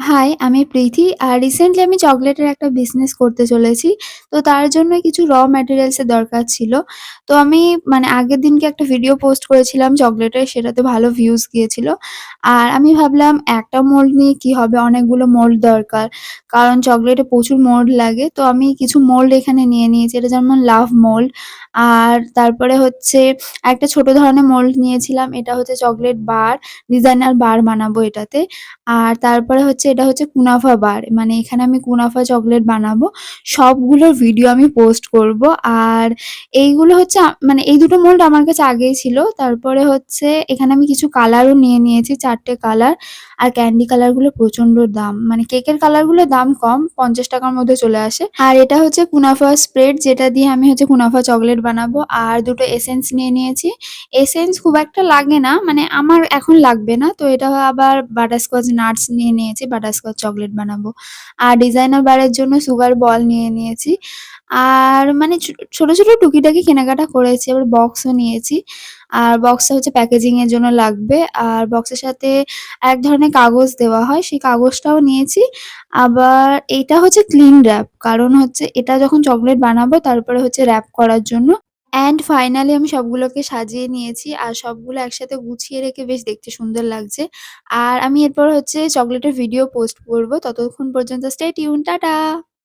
High, আমি প্রীতি। আর recently আমি চকোলেটের একটা বিজনেস করতে চলেছি। তো তার জন্য কিছু ম্যাটেরিয়ালস এর দরকার ছিল। তো আমি আগের দিনকে একটা ভিডিও পোস্ট করেছিলাম চকোলেটের, সেটাতে ভালো ভিউজ গিয়েছিল। আর আমি ভাবলাম একটা মোল্ড নিয়ে কি হবে? অনেকগুলো মোল্ড দরকার। কারণ চকোলেটে প্রচুর মোল্ড লাগে। তো আমি কিছু মোল্ড এখানে নিয়ে নিয়েছি। এটা যেমন লাভ মোল্ড। আর তারপরে হচ্ছে একটা ছোট ধরনের মোল্ড নিয়েছিলাম। এটা হচ্ছে চকোলেট বার, ডিজাইনার বার বানাবো এটাতে। আর তারপরে হচ্ছে এটা হচ্ছে কুনাফা বার। এখানে আমি কুনাফা চকোলেট বানাবো। সবগুলোর ভিডিও আমি পোস্ট করব। আর এইগুলো হচ্ছে এই দুটো মোল্ড আমার কাছে আগেই ছিল। তারপরে হচ্ছে এখানে আমি কিছু কালারও নিয়ে নিয়েছি, ৪ টে কালার। আর ক্যান্ডি কালারগুলো প্রচণ্ড দাম। কেকের কালারগুলোর দাম কম, ৳৫০ র মধ্যে চলে আসে। আর এটা হচ্ছে কুনাফা স্প্রেড, যেটা দিয়ে আমি হচ্ছে কুনাফা চকোলেট বানাবো। আর দুটো এসেন্স নিয়ে নিয়েছি। এসেন্স খুব একটা লাগে না, আমার এখন লাগবে না। তো এটা আবার বাটারস্কচ নাটস নিয়ে নিয়েছি, বাটারস্কচ চকোলেট বানাবো। আর ডিজাইনার বারের জন্য সুগার বল নিয়ে নিয়েছি। আর ছোট, ছোট টুকিটাকি কেনাকাটা করেছি। আবার বক্সও নিয়েছি। আর বক্সটা হচ্ছে প্যাকেজিং এর জন্য লাগবে। আর বক্সের সাথে এক ধরনের কাগজ দেওয়া হয়, সেই কাগজটাও নিয়েছি। আবার এইটা হচ্ছে ক্লিন র‍্যাপ। কারণ হচ্ছে এটা যখন চকোলেট বানাবো তারপরে হচ্ছে র‍্যাপ করার জন্য। অ্যান্ড ফাইনালি আমি সবগুলোকে সাজিয়ে নিয়েছি। আর সবগুলো একসাথে গুছিয়ে রেখে বেশ দেখতে সুন্দর লাগছে। আর আমি এরপর হচ্ছে চকোলেটের ভিডিও পোস্ট করব। ততক্ষণ পর্যন্ত স্টে টিউন। টাটা!